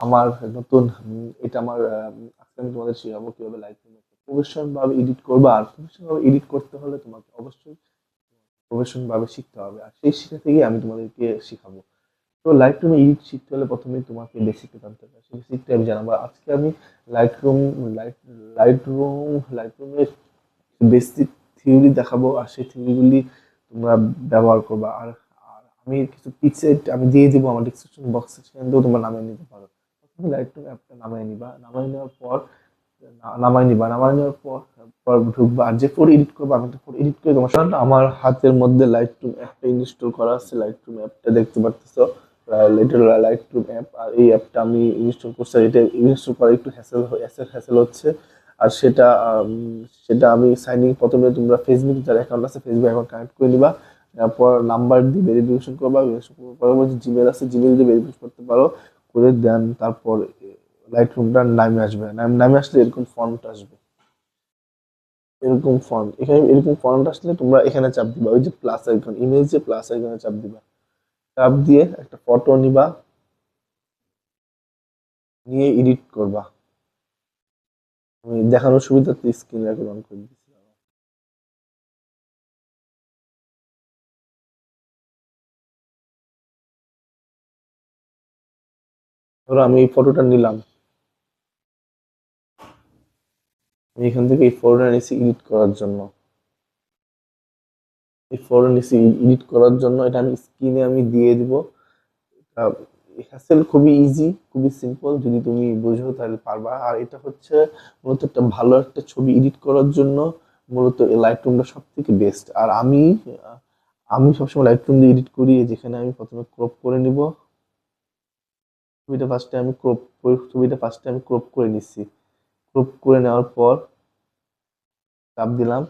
আমার নতুন এটা আমার আজকে আমি তোমাদের শেখাবো কিভাবে লাইটরুম প্রফেশনাল ভাবে এডিট করবে। আর প্রফেশনাল ভাবে এডিট করতে হলে তোমাকে অবশ্যই প্রফেশনাল ভাবে শিখতে হবে, আর সেই শিখা থেকে আমি তোমাদেরকে শিখাবো। তো লাইটরুমে এডিট শিখতে হলে প্রথমে তোমাকে বেসিকটা জানতে হবে, সেই বেসিকটা আমি জানাবো আজকে আমি। লাইটরুম লাইট লাইটরুমের বেসিক থিওরি দেখাবো, আর সেই থিওরিগুলি তোমরা ব্যবহার করবা। আর আর আমি কিছু পিকসেট আমি দিয়ে দিব আমার ডিসক্রিপশন বক্সে, সেখান থেকেও তোমরা নামিয়ে নিতে পারো। প্রথমে লাইটরুম অ্যাপটা নামিয়ে নিবা, নামিয়ে নেওয়ার পর নামাই নেওয়ার পর পর ঢুকবা। আর যে ফটো এডিট করবো আমি একটা ফটো এডিট করে তোমার সামনে আমার হাতের মধ্যে লাইটরুম অ্যাপটা ইনস্টল করা আছে। লাইটরুম অ্যাপটা দেখতে পারতেছো, লাইটরুম অ্যাপ। আর এই অ্যাপটা আমি ইনস্টল করছি, আর এটা ইনস্টল করা একটু হ্যাসেল হচ্ছে। আর সেটা আমি সাইন ইন, প্রথমে তোমরা ফেসবুক যার অ্যাকাউন্ট আছে ফেসবুক অ্যাকাউন্ট কানেক্ট করে নিবা। তারপর নাম্বার দিয়ে ভেরিফিকেশন করবা, ভেরিফিকেশন করার পর যে জিমেল আছে জিমেল দিয়ে ভেরিফিকেশন করতে পারো, করে দেন তারপর লাইট রুমটা নামে আসবে। নামে আসলে এরকম ফন্ট আসবে, এরকম ফন্ট এখানে এরকম ফন্ট আসলে তোমরা এখানে চাপ দিবা, ওই যে প্লাস আইকন, ইমেজ যে প্লাস আইকনে চাপ দিবা। চাপ দিয়ে একটা ফটো নিবা, নিয়ে এডিট করবা। আমি দেখানোর সুবিধার্থে স্ক্রিন রেকর্ড অন করে দিচ্ছি। ধরো আমি এই ফটোটা নিলাম, আমি এখান থেকে এই ফটোটা নিচ্ছি এডিট করার জন্য। এই ফটোটা নিচ্ছি এডিট করার জন্য, এটা আমি স্ক্রিনে আমি দিয়ে দিব। হ্যাসেল খুবই ইজি, খুবই সিম্পল, যদি তুমি বুঝো তাহলে পারবা। আর এটা হচ্ছে মূলত একটা ভালো একটা ছবি এডিট করার জন্য মূলত লাইট রুমটা সব থেকে বেস্ট। আর আমি সবসময় লাইট রুম দিয়ে এডিট করি, যেখানে আমি প্রথমে ক্রপ করে নিব ছবিটা ফার্স্টে আমি ক্রপ করে নিচ্ছি। ক্রপ করে নেওয়ার পর চাপ দিলাম।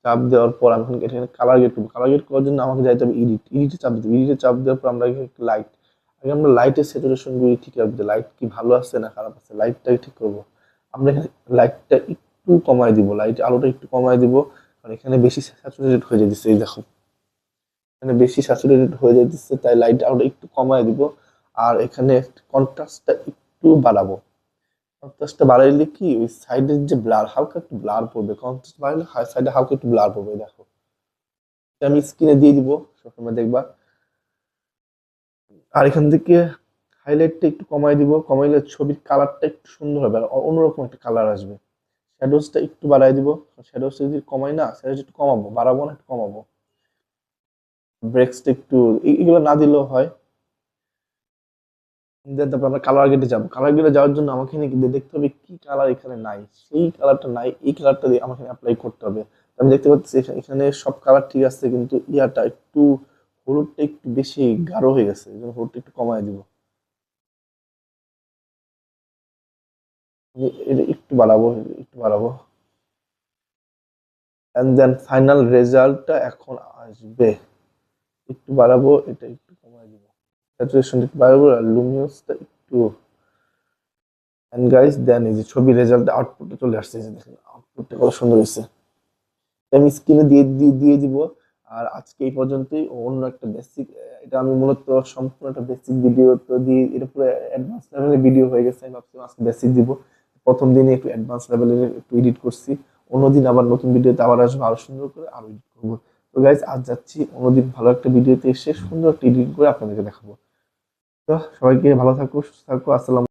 চাপ দেওয়ার পর আমি এখানে কালার গেট করবো। কালার গেট করার জন্য আমাকে যাইতে হবে এডিটে চাপ দিতে, এডিটে চাপ দেওয়ার পর আমরা লাইট, আগে আমরা লাইটের স্যাচুরেশন গুলি ঠিক রাখবো, লাইট কি ভালো আছে না খারাপ আছে, লাইটটাকে ঠিক করবো। আমরা এখানে লাইটটা একটু কমায় দিব, লাইট আলোটা একটু কমায় দিব, কারণ এখানে বেশি স্যাচুরেটেড হয়ে যাচ্ছে। এই দেখো এখানে বেশি স্যাচুরেটেড হয়ে যাচ্ছে, তাই লাইট আলোটা একটু কমায় দিব। আর এখানে কন্ট্রাস্টটা একটু বাড়াবো। কন্ট্রাস্টটা বাড়াইলে কি ওই সাইডের যে ব্লার, হালকা একটু ব্লার পড়বে, কন্ট্রাস্ট বাড়াইলে সাইডে হালকা একটু ব্লার পড়বে। এই দেখো এটা আমি স্ক্রিনে দিয়ে দিব, সবসময় দেখবা। আর এখান থেকে হাইলাইটটা একটু কমাই দিব, কমাইলে ছবির কালারটা একটু সুন্দর হবে, আর অন্যরকম একটা কালার আসবে। শ্যাডোজটা একটু বাড়াই দিব, শ্যাডোজটা যদি কমাই না, শ্যাডোজ একটু কমাবো, বাড়াবো না, একটু কমাবো। ব্রেক্সটা একটু এগুলো না দিলেও হয়। দেন তারপর আমরা কালার গেটে যাবো। কালার গেটে যাওয়ার জন্য আমাকে এখানে কিন্তু দেখতে হবে কি কালার এখানে নাই, সেই কালারটা নাই, এই কালারটা দিয়ে আমাকে অ্যাপ্লাই করতে হবে। তো আমি দেখতে পাচ্ছি এখানে সব কালার ঠিক আছে, কিন্তু ইয়াটা একটু হলুদটা একটু বেশি গাঢ় হয়ে গেছে, এই জন্য হলুদটা একটু কমায় দিব। এটা একটু বাড়াবো, একটু বাড়াবো। এন্ড দেন ফাইনাল রেজাল্টটা এখন আসবে। একটু বাড়াবো, এটা একটু কমায় দিব, স্যাচুরেশন একটু বাড়াবো, আর লুমিনাসটা একটু। এন্ড গাইস দেন এই যে ছবি রেজাল্ট আউটপুটে চলে আসছে, এই যে দেখেন আউটপুটটা কত সুন্দর হয়েছে। আমি স্ক্রিনে দিয়ে দিব। আর আজকে এই পর্যন্তই। অন্য একটা বেসিক, এটা আমি মূলত সম্পূর্ণ একটা বেসিক ভিডিও তো দিয়ে, এটা পুরো অ্যাডভান্স লেভেলের ভিডিও হয়ে গেছে। আমি ভাবছিলাম আজকে বেসিক দিব, প্রথম দিনে একটু অ্যাডভান্স লেভেলের একটু এডিট করছি। অন্যদিন আবার নতুন ভিডিওতে আবার আসবো, আরো সুন্দর করে আরো এডিট করবো। তো গাইজ আজ যাচ্ছি, অন্যদিন ভালো একটা ভিডিওতে এসে সুন্দর একটা এডিট করে আপনাদেরকে দেখাবো। তো সবাইকে ভালো থাকো, সুস্থ থাকো, আসসালাম।